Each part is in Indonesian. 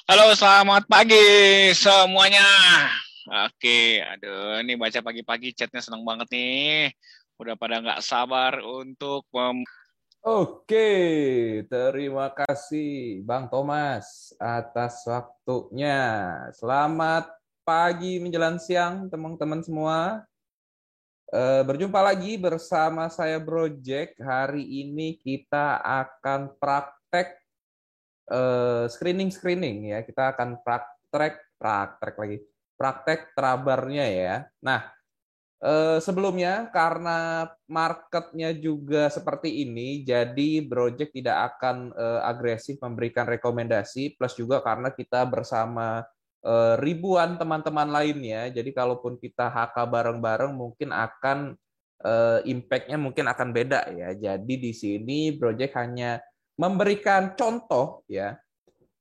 Halo, selamat pagi semuanya. Oke, aduh, ini baca pagi-pagi chatnya seneng banget nih. Udah pada nggak sabar untuk Oke, terima kasih Bang Thomas atas waktunya. Selamat pagi menjelang siang teman-teman semua. Berjumpa lagi bersama saya Project. Hari ini kita akan praktek screening ya. Kita akan praktek lagi. Praktek trabarnya ya. Nah, sebelumnya karena marketnya juga seperti ini, jadi Project tidak akan agresif memberikan rekomendasi, plus juga karena kita bersama ribuan teman-teman lainnya, jadi kalaupun kita HK bareng-bareng mungkin akan impact-nya mungkin akan beda ya. Jadi di sini Project hanya memberikan contoh ya.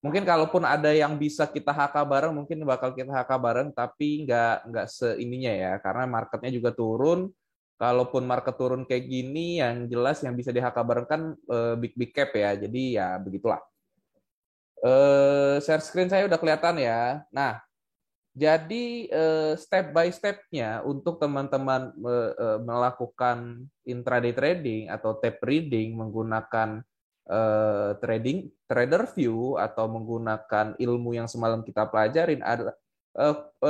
Mungkin kalaupun ada yang bisa kita HK bareng, mungkin bakal kita HK bareng, tapi nggak seininya ya, karena marketnya juga turun. Kalaupun market turun kayak gini, yang jelas yang bisa di HK bareng kan big big cap ya. Jadi ya begitulah. Share screen saya udah kelihatan ya. Nah, jadi step by step-nya untuk teman-teman melakukan intraday trading atau tape reading menggunakan trading trader view atau menggunakan ilmu yang semalam kita pelajarin adalah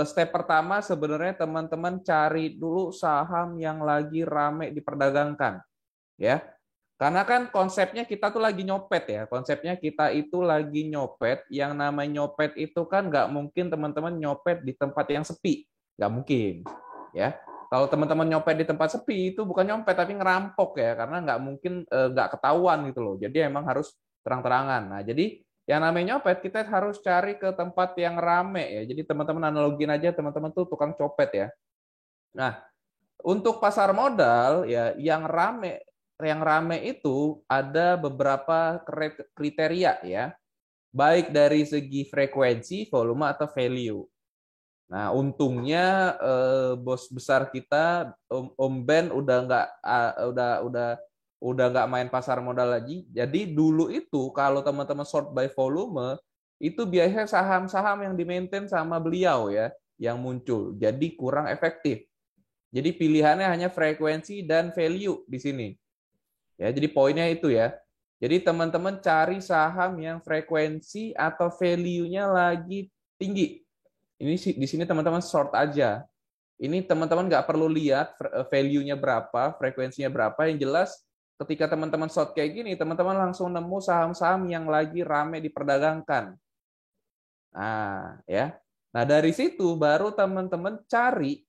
step pertama sebenarnya teman-teman cari dulu saham yang lagi rame diperdagangkan ya. Karena kan konsepnya kita tuh lagi nyopet ya. Konsepnya kita itu lagi nyopet. Yang namanya nyopet itu kan nggak mungkin teman-teman nyopet di tempat yang sepi. Nggak mungkin. Ya. Kalau teman-teman nyopet di tempat sepi itu bukan nyopet tapi ngerampok ya. Karena nggak mungkin nggak ketahuan gitu loh. Jadi emang harus terang-terangan. Nah jadi yang namanya nyopet kita harus cari ke tempat yang rame ya. Jadi teman-teman analogin aja teman-teman tuh tukang copet ya. Nah, untuk pasar modal ya yang rame itu ada beberapa kriteria ya, baik dari segi frekuensi, volume atau value. Nah, untungnya bos besar kita Om Ben udah nggak udah nggak main pasar modal lagi. Jadi dulu itu kalau teman-teman short by volume itu biasanya saham-saham yang di-maintain sama beliau ya yang muncul. Jadi kurang efektif. Jadi pilihannya hanya frekuensi dan value di sini. Ya, jadi poinnya itu ya. Jadi teman-teman cari saham yang frekuensi atau value-nya lagi tinggi. Ini di sini teman-teman short aja. Ini teman-teman nggak perlu lihat value-nya berapa, frekuensinya berapa. Yang jelas ketika teman-teman short kayak gini, teman-teman langsung nemu saham-saham yang lagi rame diperdagangkan. Nah, ya. Nah, dari situ baru teman-teman cari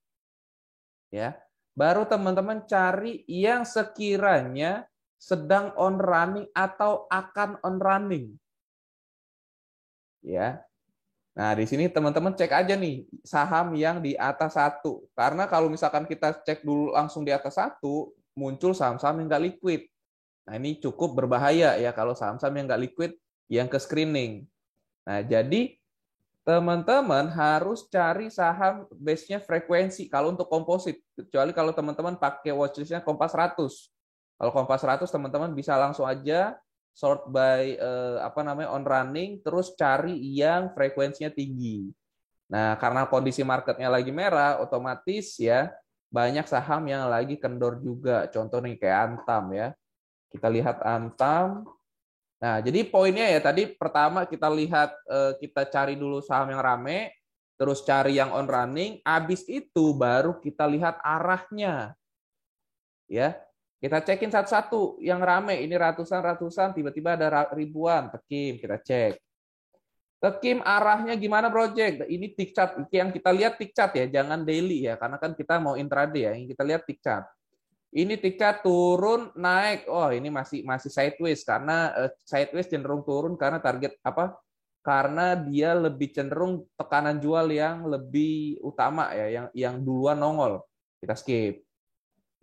ya. Baru teman-teman cari yang sekiranya sedang on running atau akan on running. Ya. Nah, di sini teman-teman cek aja nih saham yang di atas satu. Karena kalau misalkan kita cek dulu langsung di atas satu, muncul saham-saham yang nggak liquid. Nah, ini cukup berbahaya ya kalau saham-saham yang nggak liquid yang ke screening. Nah, jadi teman-teman harus cari saham base-nya frekuensi kalau untuk komposit. Kecuali kalau teman-teman pakai watchlist-nya Kompas 100. Kalau Kompas 100 teman-teman bisa langsung aja sort by on running terus cari yang frekuensinya tinggi. Nah, karena kondisi marketnya lagi merah, otomatis ya banyak saham yang lagi kendor juga. Contoh nih kayak Antam ya. Kita lihat Antam. Nah, jadi poinnya ya tadi pertama kita lihat kita cari dulu saham yang rame, terus cari yang on running, habis itu baru kita lihat arahnya. Ya. Kita cekin satu-satu yang rame, ini ratusan-ratusan, tiba-tiba ada ribuan, tekim, kita cek. Tekim arahnya gimana project? Ini tick chart, yang kita lihat tick chart ya, jangan daily ya, karena kan kita mau intraday ya, yang kita lihat tick chart. Ini tiket turun naik, oh ini masih masih sideways karena sideways cenderung turun karena target apa? Karena dia lebih cenderung tekanan jual yang lebih utama ya, yang duluan nongol. Kita skip.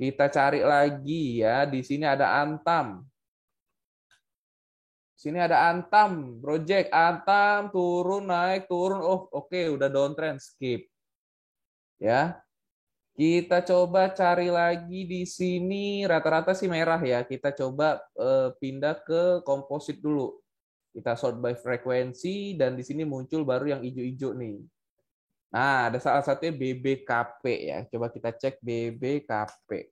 Kita cari lagi ya, di sini ada Antam. Sini ada Antam, Project Antam turun naik turun, oh oke udah downtrend skip. Ya, kita coba cari lagi di sini rata-rata sih merah ya. Kita coba pindah ke komposit dulu. Kita sort by frekuensi dan di sini muncul baru yang hijau-hijau nih. Nah, ada salah satunya BBKP ya. Coba kita cek BBKP.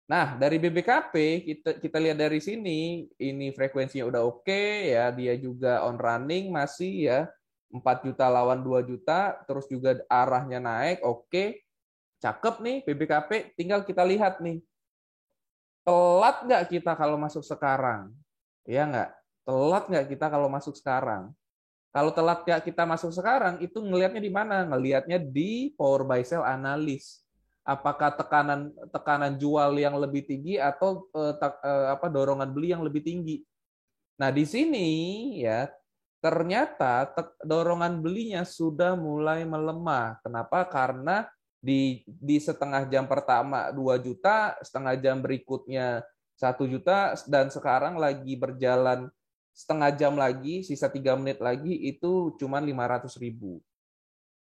Nah, dari BBKP kita lihat dari sini, ini frekuensinya udah oke ya, dia juga on running masih ya, 4 juta lawan 2 juta, terus juga arahnya naik, oke. Cakep nih BBKP, tinggal kita lihat nih. Telat nggak kita kalau masuk sekarang? Ya nggak? Telat nggak kita kalau masuk sekarang? Kalau telat nggak kita masuk sekarang, itu ngelihatnya di mana? Ngelihatnya di power buy sell analis. Apakah tekanan jual yang lebih tinggi atau dorongan beli yang lebih tinggi? Nah, di sini ya ternyata dorongan belinya sudah mulai melemah. Kenapa? Karena di setengah jam pertama 2 juta, setengah jam berikutnya 1 juta, dan sekarang lagi berjalan setengah jam lagi, sisa 3 menit lagi itu cuma 500.000.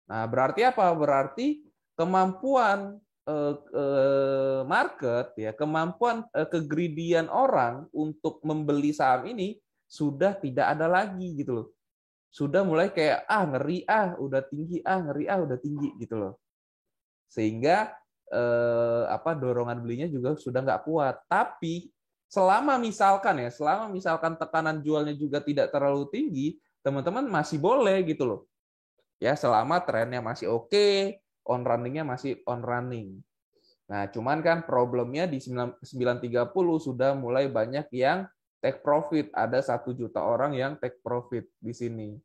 Nah, berarti apa? Berarti kemampuan market ya, kemampuan kegridian orang untuk membeli saham ini sudah tidak ada lagi gitu loh. Sudah mulai kayak ngeri udah tinggi, ngeri udah tinggi gitu loh. Sehingga dorongan belinya juga sudah nggak kuat. Tapi selama misalkan tekanan jualnya juga tidak terlalu tinggi, teman-teman masih boleh gitu loh. Ya, selama trennya masih oke, on runningnya masih on running. Nah, cuman kan problemnya di 9.30 sudah mulai banyak yang take profit. Ada 1 juta orang yang take profit di sini.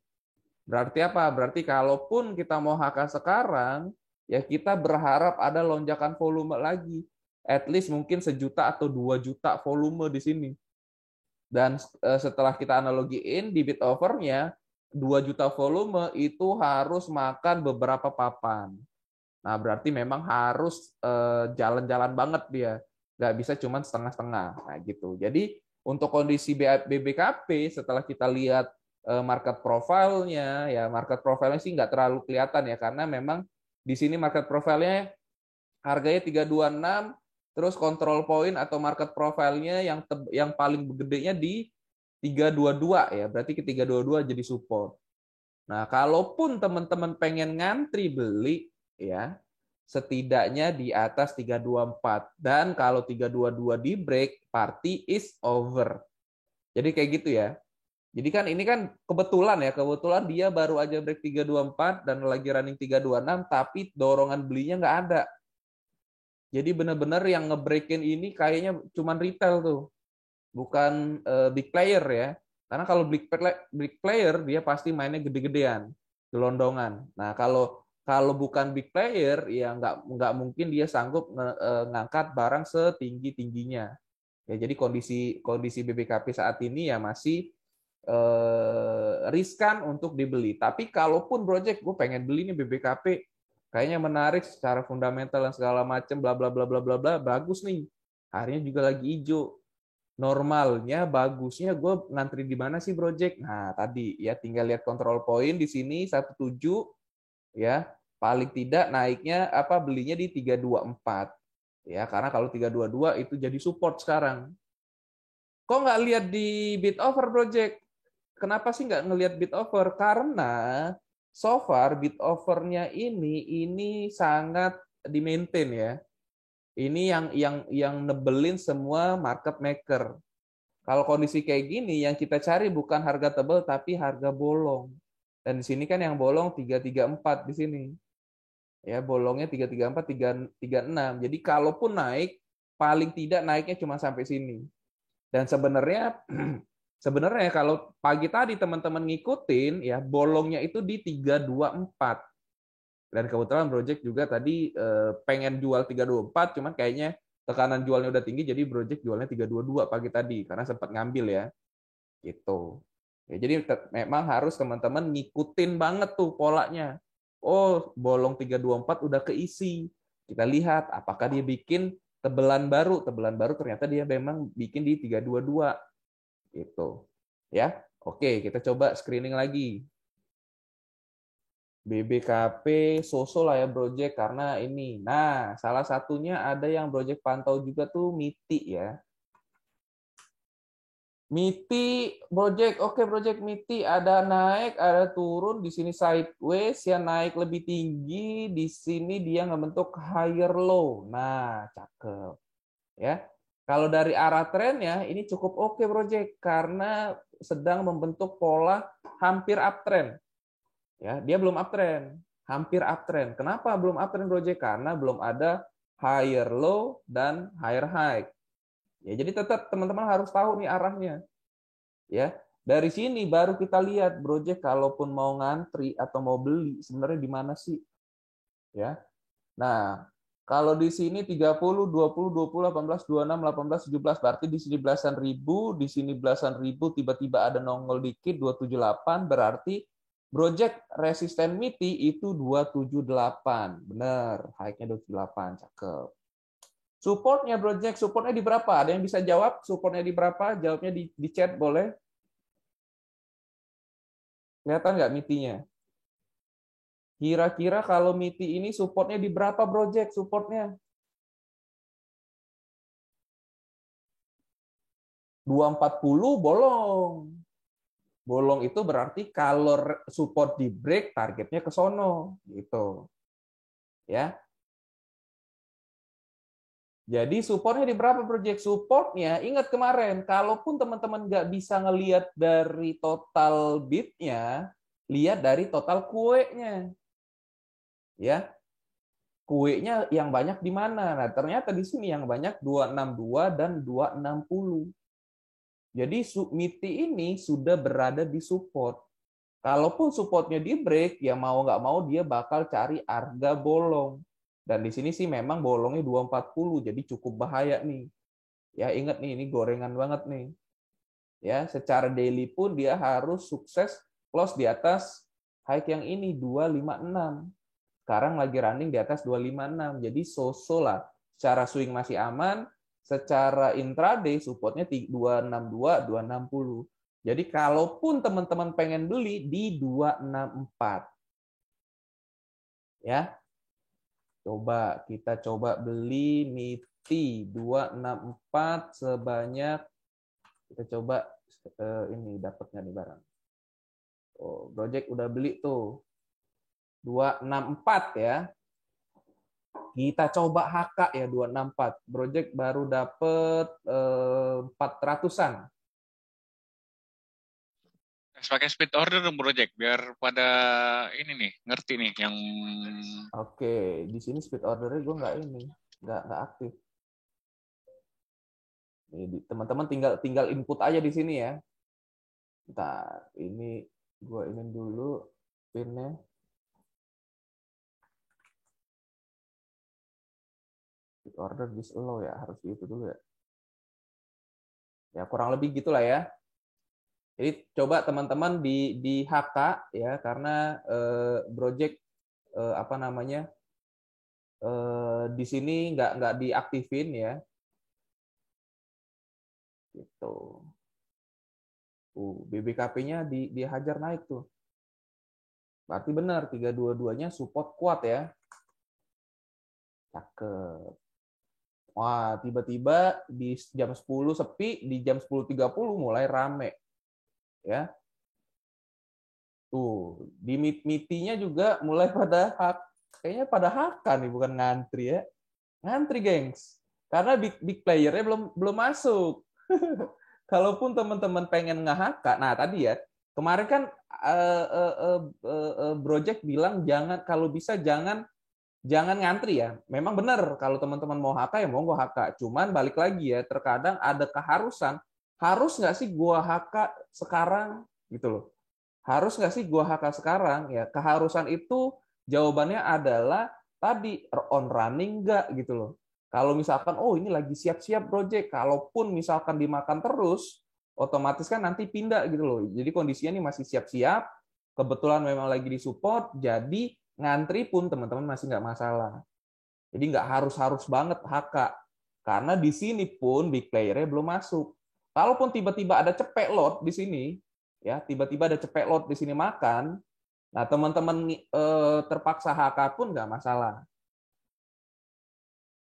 Berarti apa? Berarti kalaupun kita mau HK sekarang, ya kita berharap ada lonjakan volume lagi. At least mungkin 1 juta atau 2 juta volume di sini. Dan setelah kita analogiin di bid offer-nya, 2 juta volume itu harus makan beberapa papan. Nah, berarti memang harus jalan-jalan banget dia. Nggak bisa cuma setengah-setengah. Nah, gitu. Jadi, untuk kondisi BBKP, setelah kita lihat market profile-nya, ya market profile-nya sih nggak terlalu kelihatan ya, karena memang di sini market profile-nya harganya 326, terus control point atau market profile-nya yang paling gedenya di 322 ya, berarti ke 322 jadi support. Nah, kalaupun teman-teman pengen ngantri beli ya, setidaknya di atas 324, dan kalau 322 di break, party is over. Jadi kayak gitu ya. Jadi kan ini kan kebetulan dia baru aja break 324 dan lagi running 326, tapi dorongan belinya nggak ada. Jadi benar-benar yang ngebreakin ini kayaknya cuman retail tuh, bukan big player ya. Karena kalau big player dia pasti mainnya gede-gedean, gelondongan. Nah, kalau bukan big player ya nggak mungkin dia sanggup ngangkat barang setinggi-tingginya. Ya, jadi kondisi BBKP saat ini ya masih riskan untuk dibeli. Tapi kalaupun project gue pengen beli nih BBKP, kayaknya menarik secara fundamental dan segala macam, bla bla bla bla bla bla, bagus nih. Harinya juga lagi hijau. Normalnya bagusnya gue ngantri di mana sih project? Nah, tadi ya tinggal lihat control point di sini 17 ya. Paling tidak naiknya belinya di 324. Ya, karena kalau 322 itu jadi support sekarang. Kok nggak lihat di bid offer project? Kenapa sih nggak ngelihat bid offer? Karena so far bid offer-nya ini sangat di-maintain ya. Ini yang nebelin semua market maker. Kalau kondisi kayak gini, yang kita cari bukan harga tebal tapi harga bolong. Dan di sini kan yang bolong 334 di sini. Ya, bolongnya 334, 336. Jadi kalaupun naik, paling tidak naiknya cuma sampai sini. Dan sebenarnya kalau pagi tadi teman-teman ngikutin ya, bolongnya itu di 324. Dan kebetulan Project juga tadi pengen jual 324, cuman kayaknya tekanan jualnya udah tinggi, jadi Project jualnya 322 pagi tadi, karena sempat ngambil ya. Gitu. Ya, jadi memang harus teman-teman ngikutin banget tuh polanya. Oh, bolong 324 udah keisi. Kita lihat apakah dia bikin tebelan baru. Tebelan baru ternyata dia memang bikin di 322. Gitu. Ya. Oke, kita coba screening lagi. BBKP sosol lah ya project karena ini. Nah, salah satunya ada yang project pantau juga tuh MITI ya. MITI project, oke project MITI ada naik, ada turun, di sini sideways ya naik lebih tinggi, di sini dia ngebentuk higher low. Nah, cakep. Ya. Kalau dari arah trennya ini cukup oke project karena sedang membentuk pola hampir uptrend. Ya, dia belum uptrend, hampir uptrend. Kenapa belum uptrend project? Karena belum ada higher low dan higher high. Ya, jadi tetap teman-teman harus tahu nih arahnya. Ya, dari sini baru kita lihat project kalaupun mau ngantri atau mau beli sebenarnya di mana sih? Ya. Nah, kalau di sini 30, 20, 20, 18, 26, 18, 17 berarti di sini belasan ribu, di sini belasan ribu tiba-tiba ada nongol dikit 278 berarti project resisten MITI itu 278. Benar, high-nya 278, cakep. Supportnya project, supportnya di berapa? Ada yang bisa jawab supportnya di berapa? Jawabnya di chat boleh. Kelihatan nggak MITI-nya? Kira-kira kalau MITI ini supportnya di berapa project supportnya? 240 bolong. Bolong itu berarti kalau support di break targetnya ke sono gitu. Ya. Jadi supportnya di berapa project? Supportnya, ingat kemarin, kalaupun teman-teman nggak bisa ngelihat dari total bidnya, lihat dari total kuenya. Ya, kuenya yang banyak di mana? Nah, ternyata di sini yang banyak 262 dan 260. Jadi MITI ini sudah berada di support. Kalaupun supportnya di break, ya mau nggak mau dia bakal cari harga bolong. Dan di sini sih memang bolongnya 240, jadi cukup bahaya nih. Ya ingat nih, ini gorengan banget nih. Ya, secara daily pun dia harus sukses close di atas high yang ini 256. Sekarang lagi running di atas 256. Jadi so-so lah. Secara swing masih aman, secara intraday supportnya 262, 260. Jadi kalaupun teman-teman pengen beli di 264. Ya. Kita coba beli MITI 264 sebanyak, kita coba ini dapatnya nih barang. Oh, Project udah beli tuh 264 ya. Kita coba HK ya 264. Project baru dapet 400-an. Pakai speed order dong project biar pada ini nih ngerti nih yang Oke, di sini speed ordernya gue nggak aktif. Teman-teman tinggal input aja di sini ya. Bentar, ini gue ini dulu pinnya. Speed order disallow ya, harus gitu dulu ya. Ya kurang lebih gitulah ya. Jadi coba teman-teman di HK ya karena project apa namanya di sini nggak diaktifin ya. Gitu. BBKP-nya dihajar naik tuh. Berarti benar 322-nya support kuat ya. Cakep. Wah, tiba-tiba di jam 10 sepi, di jam 10.30 mulai rame. Ya. Tuh, di MITI-nya juga mulai pada kayaknya pada HK nih, bukan ngantri ya. Ngantri, gengs. Karena big player-nya belum masuk. Kalaupun teman-teman pengen nge-HK, nah tadi ya, kemarin kan Project bilang jangan, kalau bisa jangan ngantri ya. Memang benar kalau teman-teman mau HK ya mau gua HK. Cuman balik lagi ya, terkadang ada keharusan. Harus nggak sih gua HK sekarang gitu loh. Harus nggak sih gua HK sekarang ya? Keharusan itu jawabannya adalah tadi on running nggak gitu loh. Kalau misalkan oh ini lagi siap-siap project, kalaupun misalkan dimakan terus, otomatis kan nanti pindah gitu loh. Jadi kondisinya ini masih siap-siap, kebetulan memang lagi disupport, jadi ngantri pun teman-teman masih nggak masalah. Jadi nggak harus banget HK. Karena di sini pun big player-nya belum masuk. Kalaupun tiba-tiba ada cepet lot di sini, ya tiba-tiba ada cepet lot di sini makan, nah teman-teman terpaksa HK pun nggak masalah.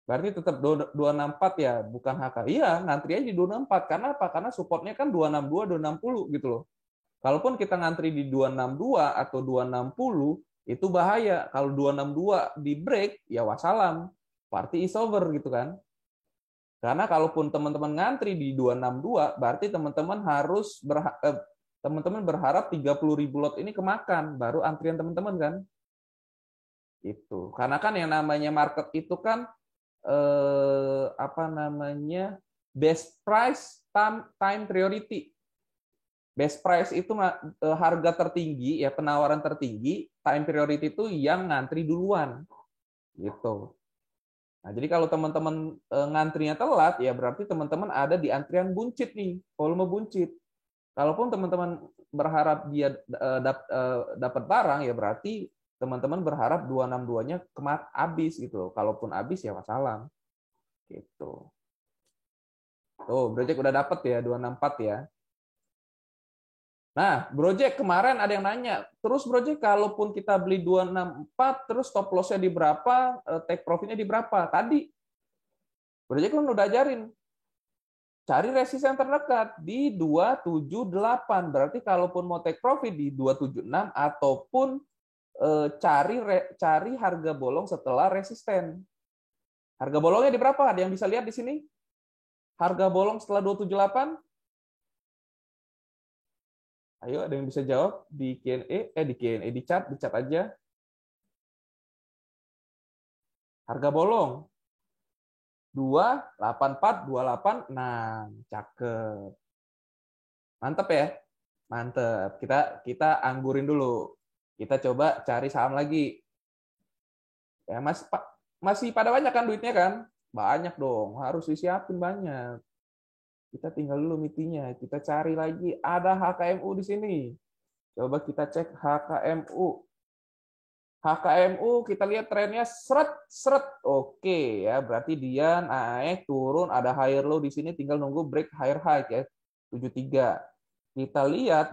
Berarti tetap 264 ya, bukan HK. Iya, ngantri aja di 264. Karena apa? Karena supportnya kan 262, 260 gitu loh. Kalaupun kita ngantri di 262 atau 260, itu bahaya. Kalau 262 di break, ya wassalam. Party is over gitu kan. Karena kalaupun teman-teman ngantri di 262, berarti teman-teman harus teman-teman berharap 30.000 lot ini kemakan, baru antrian teman-teman kan. Itu. Karena kan yang namanya market itu kan apa namanya? Best price time priority. Best price itu harga tertinggi, ya penawaran tertinggi, time priority itu yang ngantri duluan. Gitu. Nah, jadi kalau teman-teman ngantrinya telat, ya berarti teman-teman ada di antrian buncit nih, volume buncit. Kalaupun teman-teman berharap dia dapat barang, ya berarti teman-teman berharap 262-nya habis gitu loh. Kalaupun habis ya wassalam. Gitu. Tuh, Project udah dapat ya 264 ya. Nah, Project kemarin ada yang nanya, terus Project kalaupun kita beli 264, terus stop loss-nya di berapa, take profit-nya di berapa? Tadi Project kan udah ajarin, cari resisten terdekat di 278. Berarti kalaupun mau take profit di 276 ataupun cari harga bolong setelah resisten. Harga bolongnya di berapa? Ada yang bisa lihat di sini? Harga bolong setelah 278? Ayo, ada yang bisa jawab di Q&A, di chat aja. Harga bolong 284, 286. Cakep. Mantep ya? Mantep. Kita anggurin dulu. Kita coba cari saham lagi. Ya, masih pada banyak kan duitnya kan? Banyak dong, harus disiapin banyak. Kita tinggal dulu meetingnya, kita cari lagi. Ada HKMU di sini. Coba kita cek HKMU. HKMU kita lihat trennya seret. Oke ya, berarti dia naik turun, ada higher low di sini, tinggal nunggu break higher high ya. 73. Kita lihat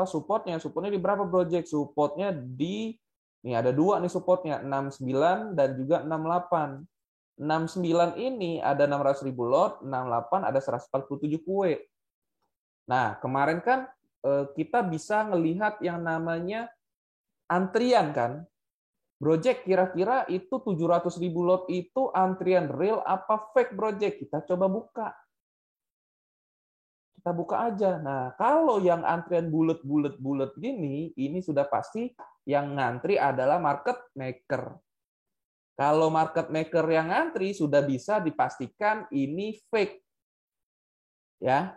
supportnya di berapa Project? Supportnya di nih ada dua nih supportnya, 69 dan juga 68. 69 ini ada 600.000 lot, 68 ada 147 kue. Nah, kemarin kan kita bisa ngelihat yang namanya antrian kan. Project kira-kira itu 700.000 lot itu antrian real apa fake Project? Kita coba buka. Kita buka aja. Nah, kalau yang antrian bulat gini, ini sudah pasti yang ngantri adalah market maker. Kalau market maker yang ngantri sudah bisa dipastikan ini fake. Ya.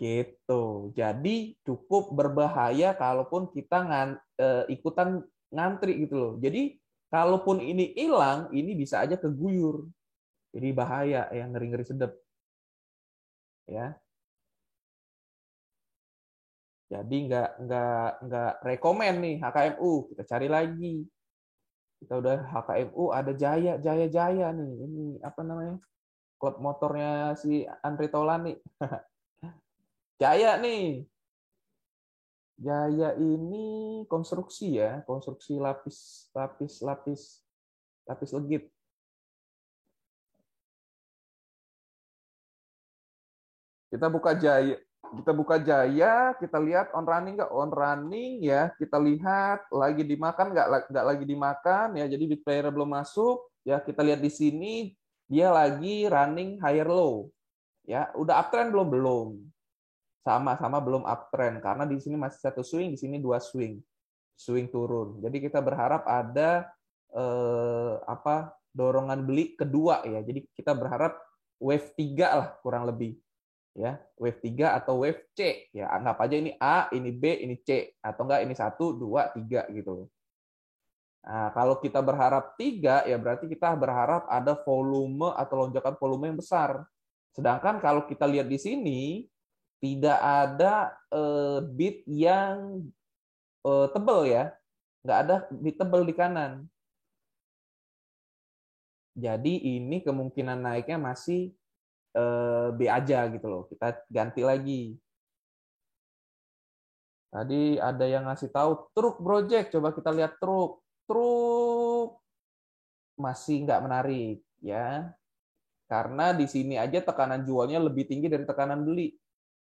Gitu. Jadi cukup berbahaya kalaupun kita ikutan ngantri gitu loh. Jadi kalaupun ini hilang, ini bisa aja keguyur. Jadi bahaya, yang ngeri-ngeri sedep. Ya. Jadi nggak rekomen nih HKMU. Kita cari lagi. Kita udah HKMU ada Jaya nih. Ini apa namanya? Klub motornya si Andre Taulani. Jaya nih. Jaya ini konstruksi ya, konstruksi lapis legit. Kita buka Jaya, kita lihat on running nggak? On running ya, kita lihat lagi dimakan nggak lagi dimakan ya. Jadi big player belum masuk ya. Kita lihat di sini dia lagi running higher low ya. Udah uptrend belum? Sama belum uptrend karena di sini masih satu swing, di sini dua swing turun. Jadi kita berharap ada dorongan beli kedua ya. Jadi kita berharap wave 3 lah kurang lebih. Ya, wave 3 atau wave C. Ya, anggap aja ini A, ini B, ini C atau enggak ini 1 2 3 gitu. Nah, kalau kita berharap 3 ya berarti kita berharap ada volume atau lonjakan volume yang besar. Sedangkan kalau kita lihat di sini tidak ada bid yang tebal ya, nggak ada bid tebal di kanan. Jadi ini kemungkinan naiknya masih B aja gitu loh. Kita ganti lagi. Tadi ada yang ngasih tahu truk Project. Coba kita lihat truk. masih nggak menarik ya, karena di sini aja tekanan jualnya lebih tinggi dari tekanan beli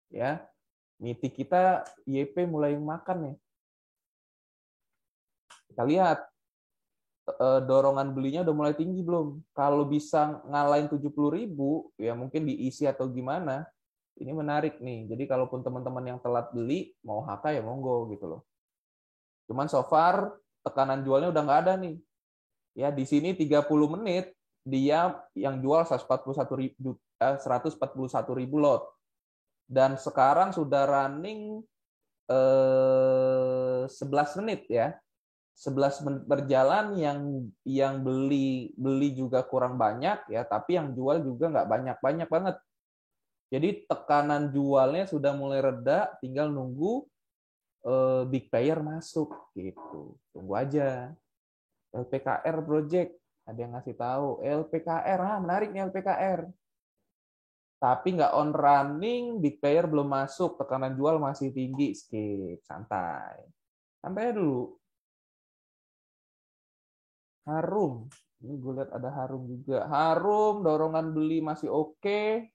ya. MITI kita YP mulai makan nih. Kita lihat dorongan belinya udah mulai tinggi belum. Kalau bisa ngalahin 70.000 ya mungkin diisi atau gimana. Ini menarik nih. Jadi kalaupun teman-teman yang telat beli mau HK ya monggo gitu loh. Cuman so far tekanan jualnya udah nggak ada nih. Ya di sini 30 menit dia yang jual 141.000 lot. Dan sekarang sudah running 11 menit ya. 11 menit berjalan, yang beli juga kurang banyak ya, tapi yang jual juga nggak banyak banget. Jadi tekanan jualnya sudah mulai reda, tinggal nunggu big player masuk gitu. Tunggu aja. LPKR Project ada yang ngasih tahu LPKR, menarik nih LPKR. Tapi nggak on running, big player belum masuk, tekanan jual masih tinggi, skip, santai. Santai dulu. Harum. Ini gue lihat ada Harum juga. Harum, dorongan beli masih oke.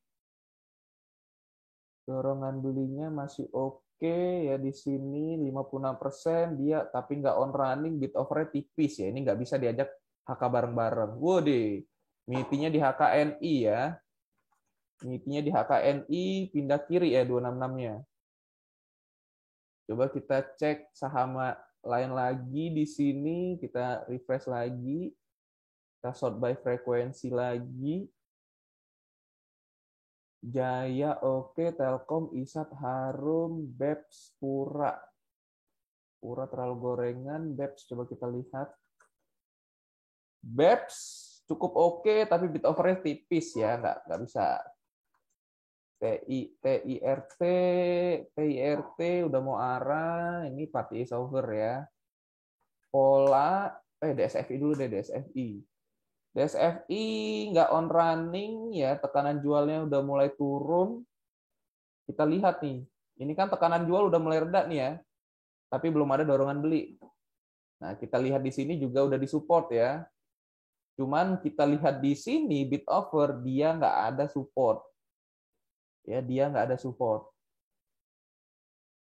Dorongan belinya masih oke ya di sini 56% dia, tapi nggak on running, bid offer tipis ya. Ini nggak bisa diajak HK bareng-bareng. Waduh, MITI-nya di HKNI ya. MITI-nya di HKNI, pindah kiri ya 266-nya. Coba kita cek saham lain lagi di sini, kita refresh lagi. Kita sort by frekuensi lagi. Jaya oke, Telkom, Isat, Harum, BEPS, Pura. Pura terlalu gorengan, BEPS coba kita lihat. BEPS cukup oke, tapi bid offer-nya tipis ya, nggak bisa. TIRT udah mau arah, ini party is over ya. Pola, DSFI dulu deh, DSFI. DSFI nggak on running ya, tekanan jualnya udah mulai turun. Kita lihat nih, ini kan tekanan jual udah mulai reda nih ya, tapi belum ada dorongan beli. Nah, kita lihat di sini juga udah disupport ya. Cuman kita lihat di sini bid offer dia nggak ada support. Ya, dia nggak ada support.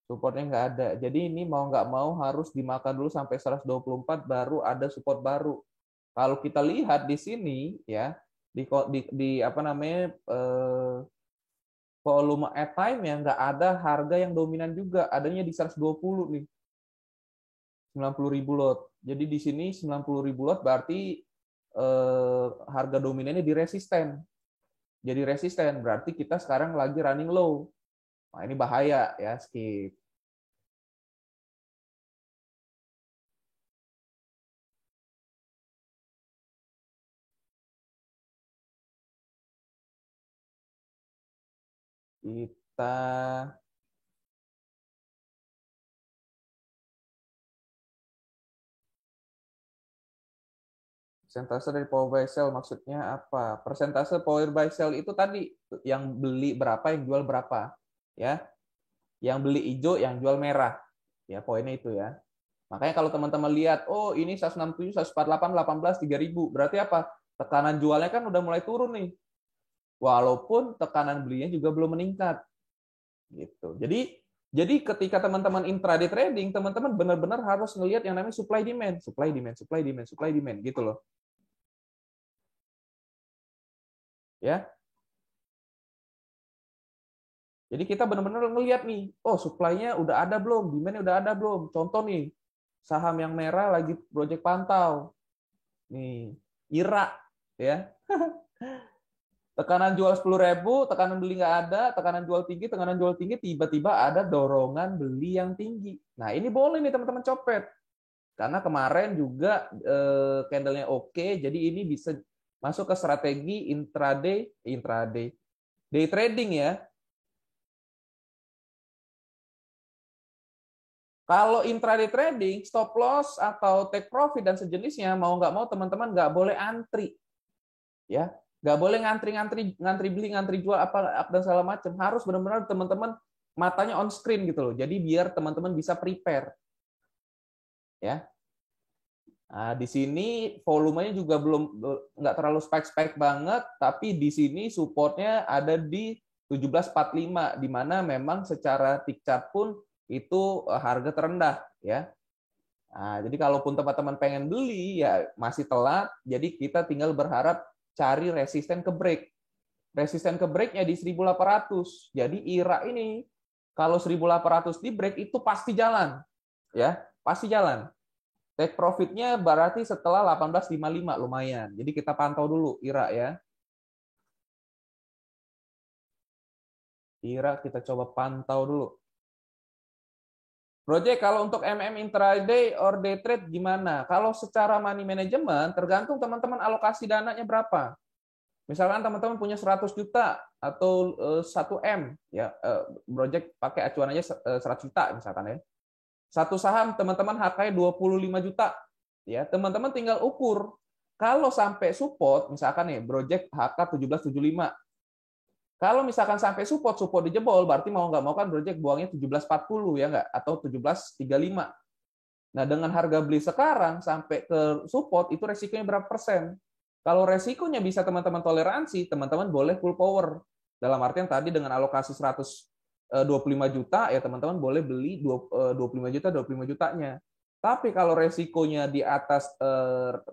Supportnya nggak ada. Jadi ini mau nggak mau harus dimakan dulu sampai 124 baru ada support baru. Kalau kita lihat di sini ya, di apa namanya volume at time ya nggak ada harga yang dominan juga, adanya di 120 nih. 90.000 lot. Jadi di sini 90.000 lot berarti harga dominannya di resisten. Jadi resisten berarti kita sekarang lagi running low. Nah, ini bahaya ya, skip. Kita persentase dari power buy sell maksudnya apa? Persentase power buy sell itu tadi yang beli berapa, yang jual berapa, ya. Yang beli hijau, yang jual merah. Ya, poinnya itu ya. Makanya kalau teman-teman lihat, oh ini 167, 148, 18, 3000, berarti apa? Tekanan jualnya kan udah mulai turun nih. Walaupun tekanan belinya juga belum meningkat. Gitu. Jadi ketika teman-teman intraday trading, teman-teman benar-benar harus ngelihat yang namanya supply demand, supply demand, supply demand, supply demand gitu loh. Ya. Jadi kita benar-benar ngelihat nih, oh supply-nya udah ada belum, demand-nya udah ada belum. Contoh nih, saham yang merah lagi project pantau. Nih, IRA ya. Tekanan jual 10.000, tekanan beli nggak ada, tekanan jual tinggi, tiba-tiba ada dorongan beli yang tinggi. Nah, ini boleh nih teman-teman copet. Karena kemarin juga candle-nya oke, jadi ini bisa masuk ke strategi intraday, day trading ya. Kalau intraday trading, stop loss atau take profit dan sejenisnya, mau nggak mau teman-teman nggak boleh antri. Ya, nggak boleh ngantri beli, ngantri jual apa dan segala macam. Harus benar-benar teman-teman matanya on screen gitu loh. Jadi biar teman-teman bisa prepare. Ya. Nah, di sini volumenya juga belum nggak terlalu spek-spek banget, tapi di sini supportnya ada di 1745, di mana memang secara tick chart pun itu harga terendah ya. Nah, jadi kalaupun teman-teman pengen beli ya masih telat, jadi kita tinggal berharap cari resisten ke break. Resisten ke breaknya di 1800. Jadi IRA ini kalau 1800 di break itu pasti jalan, ya pasti jalan. Take profitnya berarti setelah 1855 lumayan. Jadi kita pantau dulu IRA ya. IRA kita coba pantau dulu. Project kalau untuk intraday or day trade gimana? Kalau secara money management tergantung teman-teman alokasi dananya berapa. Misalkan teman-teman punya 100 juta atau 1 M ya, Project pakai acuan aja 100 juta misalkan ya. Satu saham teman-teman HK-nya 25 juta. Ya, teman-teman tinggal ukur. Kalau sampai support misalkan nih Project HK 1775. Kalau misalkan sampai support dijebol, berarti mau nggak mau kan Project buangnya 1740 ya nggak, atau 1735. Nah, dengan harga beli sekarang sampai ke support itu resikonya berapa persen? Kalau resikonya bisa teman-teman toleransi, teman-teman boleh full power. Dalam artian tadi dengan alokasi 125 juta ya teman-teman boleh beli 25 juta 25 jutanya. Tapi kalau resikonya di atas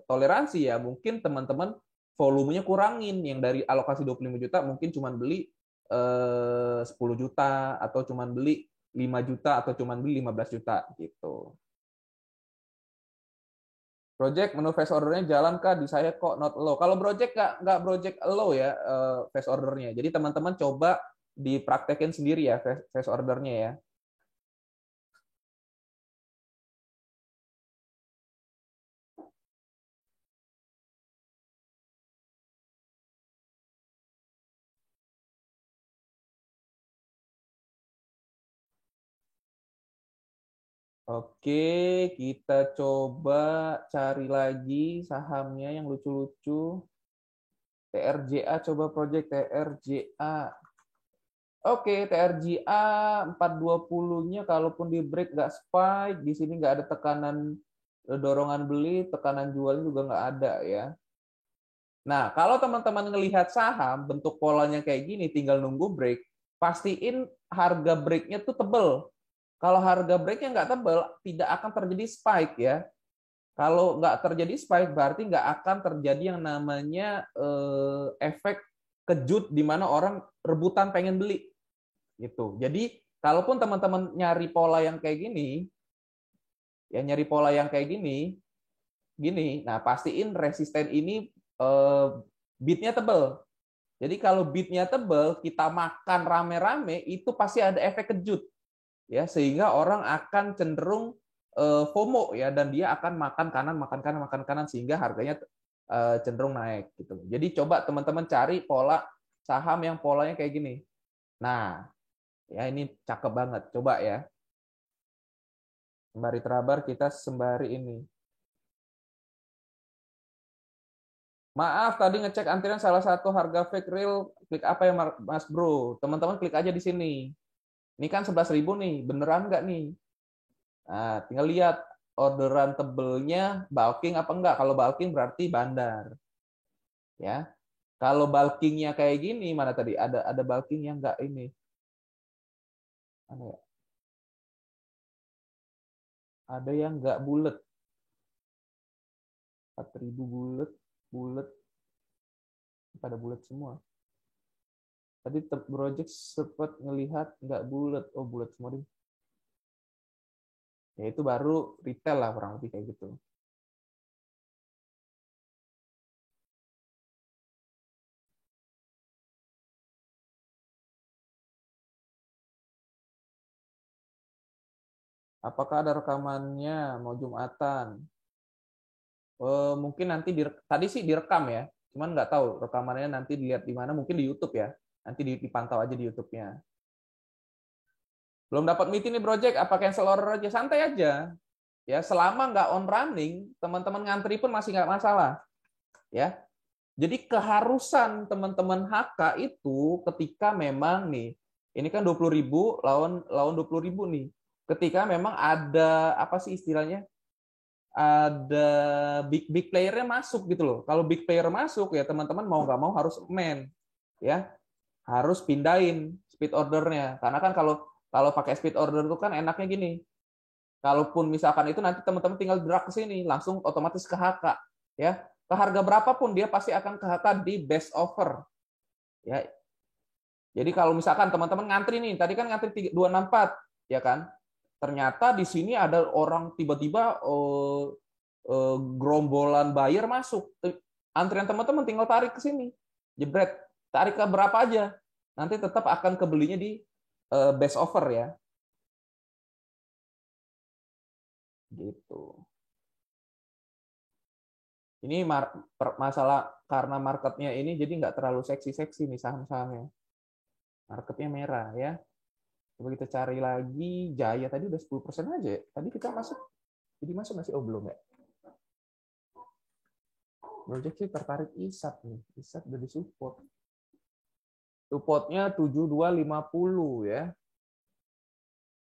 toleransi ya mungkin teman-teman volumenya kurangin, yang dari alokasi 25 juta mungkin cuma beli 10 juta atau cuma beli 5 juta atau cuma beli 15 juta gitu. Project menu face ordernya jalan kah di saya kok not low. Kalau project nggak project low ya face ordernya. Jadi teman-teman coba dipraktekin sendiri ya face ordernya ya. Oke, kita coba cari lagi sahamnya yang lucu-lucu. TRJA, coba project TRJA. Oke, TRJA 420-nya kalaupun di break nggak spike, di sini nggak ada tekanan dorongan beli, tekanan jualnya juga nggak ada ya. Nah, kalau teman-teman ngelihat saham bentuk polanya kayak gini, tinggal nunggu break, pastiin harga breaknya tuh tebel. Kalau harga breaknya nggak tebel, tidak akan terjadi spike ya. Kalau nggak terjadi spike, berarti nggak akan terjadi yang namanya efek kejut di mana orang rebutan pengen beli. Gitu. Jadi, kalaupun teman-teman nyari pola yang kayak gini, ya nyari pola yang kayak gini, nah pastiin resisten ini beatnya tebel. Jadi kalau beatnya tebel, kita makan rame-rame, itu pasti ada efek kejut. Ya, sehingga orang akan cenderung FOMO ya, dan dia akan makan kanan sehingga harganya cenderung naik gitu. Jadi coba teman-teman cari pola saham yang polanya kayak gini. Nah, ya ini cakep banget. Coba ya. Sembari terabar kita sembari ini. Maaf, tadi ngecek antrian salah satu harga fake real. Klik apa ya Mas Bro? Teman-teman klik aja di sini. Ini kan 11.000 nih, beneran nggak nih? Nah, tinggal lihat orderan tebelnya bulking apa enggak. Kalau bulking berarti bandar. Ya. Kalau bulkingnya kayak gini, mana tadi? Ada bulking yang enggak ini. Mana ya? Ada yang enggak bulat. 4.000 bulat, bulat. Pada bulat semua. Tadi project sempat ngelihat nggak bulat. Oh, bulat semua deh. Ya itu baru retail lah kurang lebih kayak gitu. Apakah ada rekamannya mau Jumatan? Mungkin nanti tadi sih direkam ya, cuman nggak tahu rekamannya nanti dilihat di mana, mungkin di YouTube ya. Nanti dipantau aja di YouTube-nya. Belum dapat meeting nih project, apa cancel order aja? Santai aja. Ya, selama nggak on running, teman-teman ngantri pun masih nggak masalah. Ya, jadi keharusan teman-teman HK itu ketika memang nih, ini kan 20.000 lawan 20.000 nih. Ketika memang ada apa sih istilahnya? ada big playernya masuk gitu loh. Kalau big player masuk ya teman-teman mau nggak mau harus main ya, harus pindahin speed ordernya. Karena kan kalau kalau pakai speed order itu kan enaknya gini. Kalaupun misalkan itu nanti teman-teman tinggal drag ke sini, langsung otomatis ke HK ya. Ke harga berapapun dia pasti akan ke HK di best offer. Ya. Jadi kalau misalkan teman-teman ngantri nih, tadi kan ngantri 264 ya kan? Ternyata di sini ada orang tiba-tiba gerombolan buyer masuk. Antrian teman-teman tinggal tarik ke sini. Jebret, tarik ke berapa aja. Nanti tetap akan kebelinya di best offer ya. Gitu. Ini masalah karena marketnya ini jadi nggak terlalu seksi-seksi nih saham-sahamnya. Marketnya merah ya. Coba kita cari lagi. Jaya tadi udah 10% aja ya. Tadi kita masuk. Jadi masuk masih belum ya? Project sih tertarik ISAT nih. ISAT udah disupport. Supportnya 7250 ya.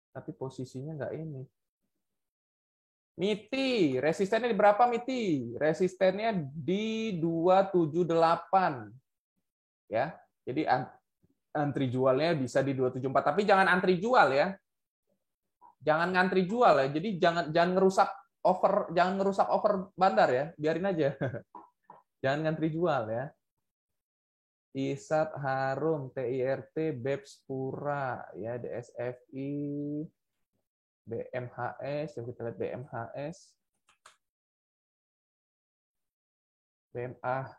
Tapi posisinya nggak ini. MITI, resistennya di berapa MITI? Resistennya di 278. Ya. Jadi antri jualnya bisa di 274, tapi jangan antri jual ya. Jangan ngantri jual ya. Jadi jangan ngerusak over bandar ya. Biarin aja. Jangan ngantri jual ya. ISAT, Harum, TIRT, BEPS, Pura, ya, DSFI, BMHS, coba kita lihat BMHS.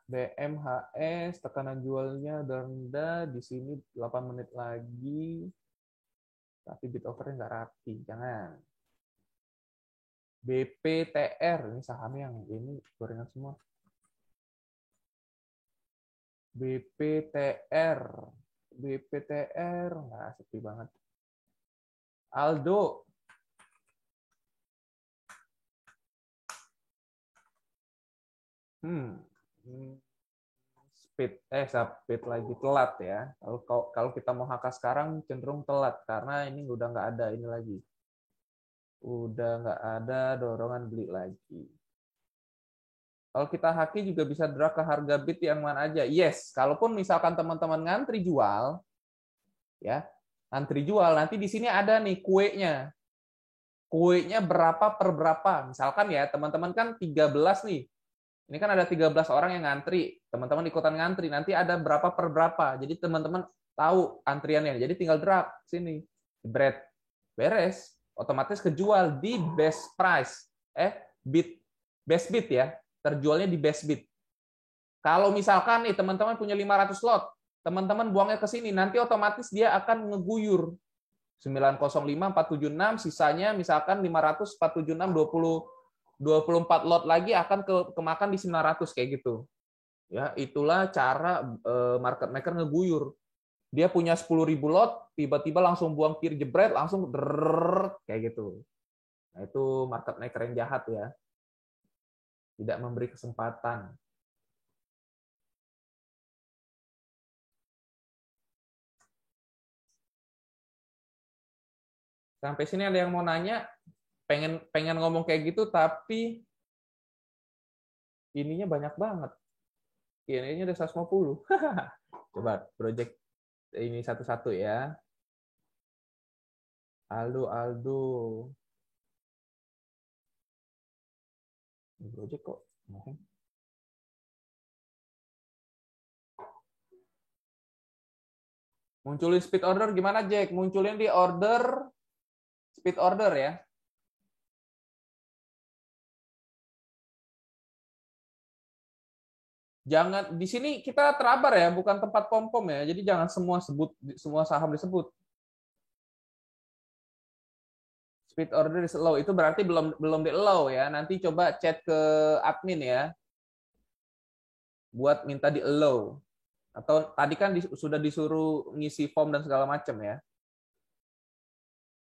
BMHS, tekanan jualnya udah rendah, di sini 8 menit lagi, tapi bid offernya nggak rapi, jangan. BPTR, ini saham yang ini gorengan semua. BPTR, nggak sepi banget. Aldo, speed lagi telat ya. Kalau kita mau HK sekarang cenderung telat karena ini udah nggak ada ini lagi. Udah nggak ada dorongan beli lagi. Kalau kita haki juga bisa drag ke harga bid yang mana aja. Yes, kalaupun misalkan teman-teman ngantri jual, ya, ngantri jual nanti di sini ada nih kuenya. Kuenya berapa per berapa. Misalkan ya, teman-teman kan 13 nih. Ini kan ada 13 orang yang ngantri. Teman-teman ikutan ngantri. Nanti ada berapa per berapa. Jadi teman-teman tahu antriannya. Jadi tinggal drag sini. Jebret. Beres. Otomatis kejual di best price. Bid. Best bid ya. Terjualnya di best bid. Kalau misalkan nih teman-teman punya 500 lot, teman-teman buangnya ke sini, nanti otomatis dia akan ngeguyur. 905476, sisanya misalkan 500, 476, 24 lot lagi akan kemakan di 900 kayak gitu. Ya, itulah cara market maker ngeguyur. Dia punya 10.000 lot, tiba-tiba langsung buang kiri jebret, langsung kayak gitu. Nah, itu market maker yang jahat ya. Tidak memberi kesempatan. Sampai sini ada yang mau nanya, pengen ngomong kayak gitu, tapi ininya banyak banget. Ini ada 150. Coba project ini satu-satu ya. Aldo. Ini project kok. Munculin speed order gimana, Jack? Munculin di order, speed order ya. Jangan di sini kita terabar ya, bukan tempat pom-pom ya. Jadi jangan semua saham disebut. Speed order is low itu berarti belum di allow ya. Nanti coba chat ke admin ya. Buat minta di allow. Atau tadi kan sudah disuruh ngisi form dan segala macam ya.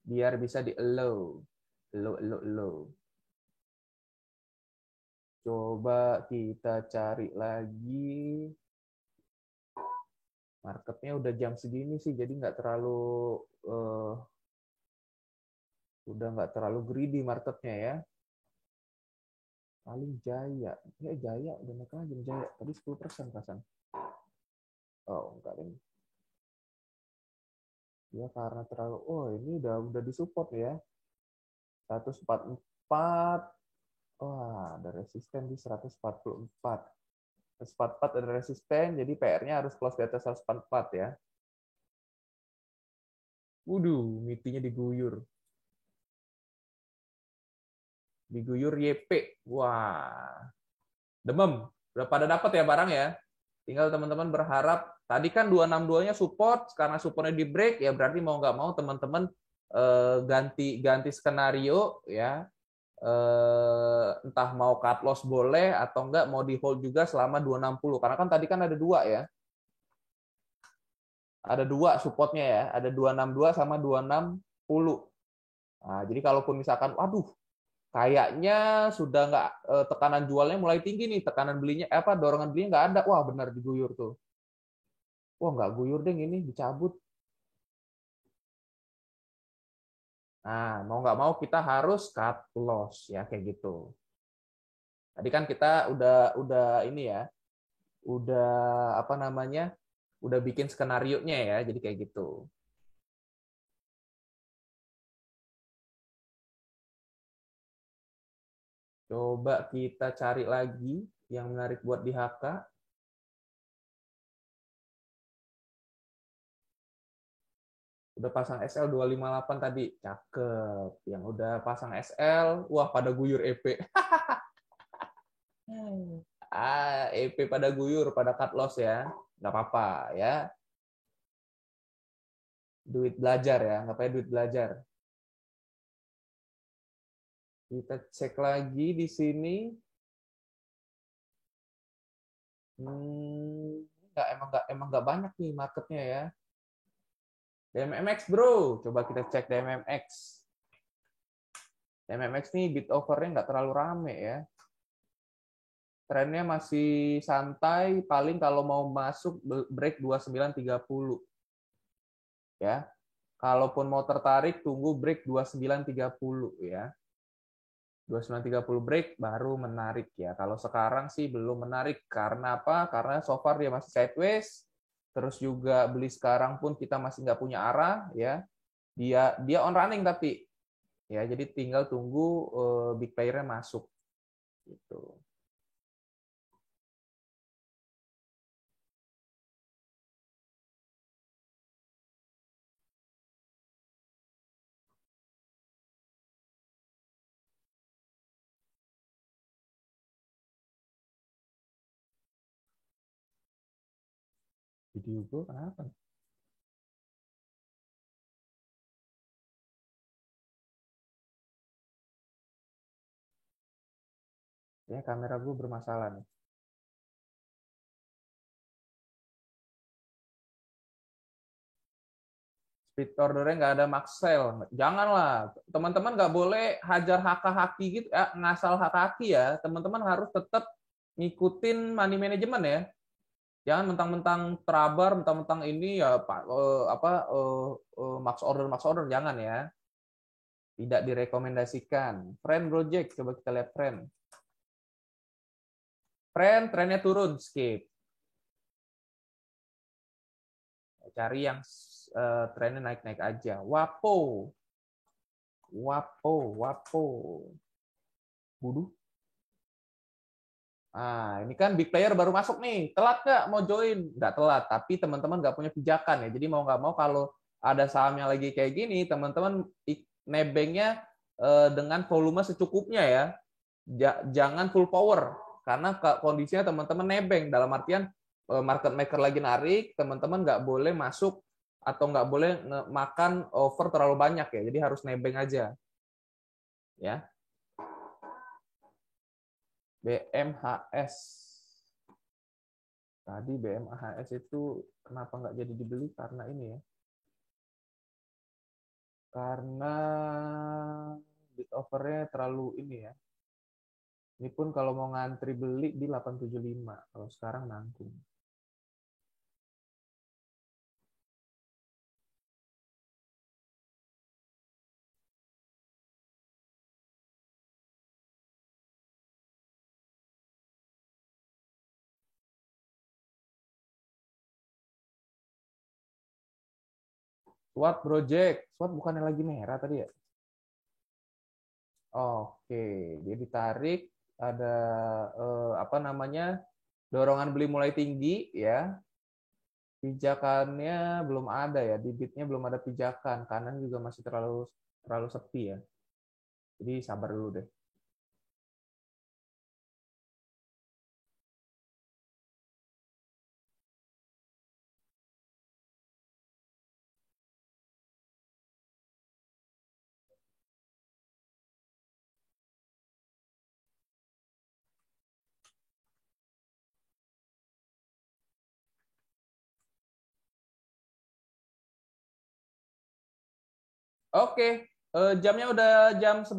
Biar bisa di allow. Allow. Coba kita cari lagi. Marketnya udah jam segini sih, jadi udah nggak terlalu greedy marketnya ya. Paling Jaya. Ya Jaya udah naik lagi Jaya. Tadi 10% perasaan. Oh, enggak ini. Ya karena terlalu ini udah disupport ya. 144. Wah, ada resisten di 144. 144 ada resisten, jadi PR-nya harus close di atas 144 ya. Waduh, mitinya diguyur. Diguyur YP. Wah, demam. Udah pada dapat ya barang ya. Tinggal teman-teman berharap. Tadi kan 262-nya support, karena supportnya di break, ya berarti mau nggak mau teman-teman ganti skenario ya. Entah mau cut loss boleh atau enggak mau di hold juga selama 260. Karena kan tadi kan ada dua ya. Ada dua supportnya ya. Ada 262 sama 260. Nah, jadi kalaupun misalkan, waduh, kayaknya sudah nggak tekanan jualnya mulai tinggi nih, tekanan belinya dorongan belinya nggak ada, wah benar diguyur tuh. Wah nggak guyur deh ini dicabut. Nah mau nggak mau kita harus cut loss ya kayak gitu. Tadi kan kita udah ini ya, udah apa namanya, udah bikin skenario nya ya, jadi kayak gitu. Coba kita cari lagi yang menarik buat di HK. Udah pasang SL 258 tadi, cakep. Yang udah pasang SL, wah pada guyur EP. EP pada guyur, pada cut loss ya. Nggak apa-apa ya. Duit belajar ya, nggak pakai duit belajar. Kita cek lagi di sini. Emang nggak banyak nih marketnya ya. DMMX bro, coba kita cek DMMX. DMMX nih bid overnya nggak terlalu rame ya. Trennya masih santai, paling kalau mau masuk break 2930 ya. Kalaupun mau tertarik tunggu break 2930 ya. 2930 break baru menarik ya. Kalau sekarang sih belum menarik karena apa? Karena so far dia masih sideways. Terus juga beli sekarang pun kita masih nggak punya arah ya. Dia on running tapi ya jadi tinggal tunggu big player-nya masuk gitu. Video gue kenapa? Ya kamera gue bermasalah nih. Speed ordernya nggak ada max sale. Janganlah, teman-teman nggak boleh hajar haki gitu, ya, ngasal haki ya. Teman-teman harus tetap ngikutin money management ya. Jangan mentang-mentang terabar, mentang-mentang ini ya Pak max order jangan ya. Tidak direkomendasikan. Friend Project, coba kita lihat friend. Friend trennya turun, skip. Cari yang trennya naik-naik aja. Wapo. Wapo. Buduh. Nah, ini kan big player baru masuk nih. Telat nggak mau join? Nggak telat, tapi teman-teman nggak punya pijakan ya. Jadi mau nggak mau kalau ada sahamnya lagi kayak gini, teman-teman nebengnya dengan volume secukupnya ya. Jangan full power. Karena kondisinya teman-teman nebeng. Dalam artian market maker lagi narik, teman-teman nggak boleh masuk atau nggak boleh makan over terlalu banyak ya. Jadi harus nebeng aja. Ya. BMHS. Tadi BMHS itu kenapa nggak jadi dibeli? Karena ini ya. Karena bid overnya terlalu ini ya. Ini pun kalau mau ngantri beli di 875. Kalau sekarang nanggung. SWOT project. SWOT bukannya lagi merah tadi ya? Oke, dia ditarik, ada apa namanya, dorongan beli mulai tinggi ya. Pijakannya belum ada ya, di bidnya belum ada pijakan, kanan juga masih terlalu sepi ya. Jadi sabar dulu deh. Oke, jamnya udah jam 11.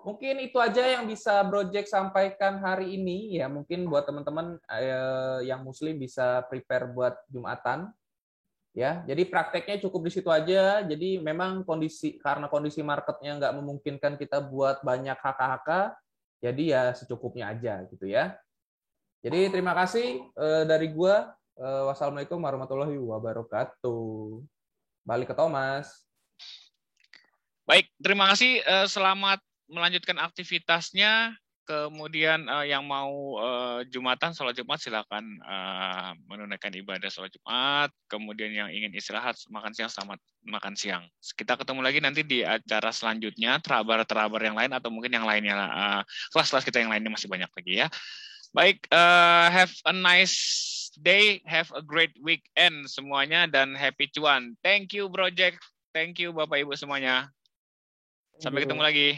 Mungkin itu aja yang bisa Project sampaikan hari ini ya. Mungkin buat teman-teman yang muslim bisa prepare buat Jumatan ya. Jadi prakteknya cukup di situ aja. Jadi memang karena kondisi marketnya nggak memungkinkan kita buat banyak HK-HK, jadi ya secukupnya aja gitu ya. Jadi terima kasih dari gua. Wassalamualaikum warahmatullahi wabarakatuh. Balik ke Thomas. Baik, terima kasih. Selamat melanjutkan aktivitasnya. Kemudian yang mau Jumatan, sholat Jumat, silakan menunaikan ibadah sholat Jumat. Kemudian yang ingin istirahat, makan siang, selamat makan siang. Kita ketemu lagi nanti di acara selanjutnya, terabar yang lain, atau mungkin yang lainnya. Kelas-kelas kita yang lainnya masih banyak lagi ya. Baik, have a nice day, have a great weekend semuanya, dan happy cuan. Thank you, Project. Thank you, Bapak Ibu semuanya. Sampai ketemu lagi.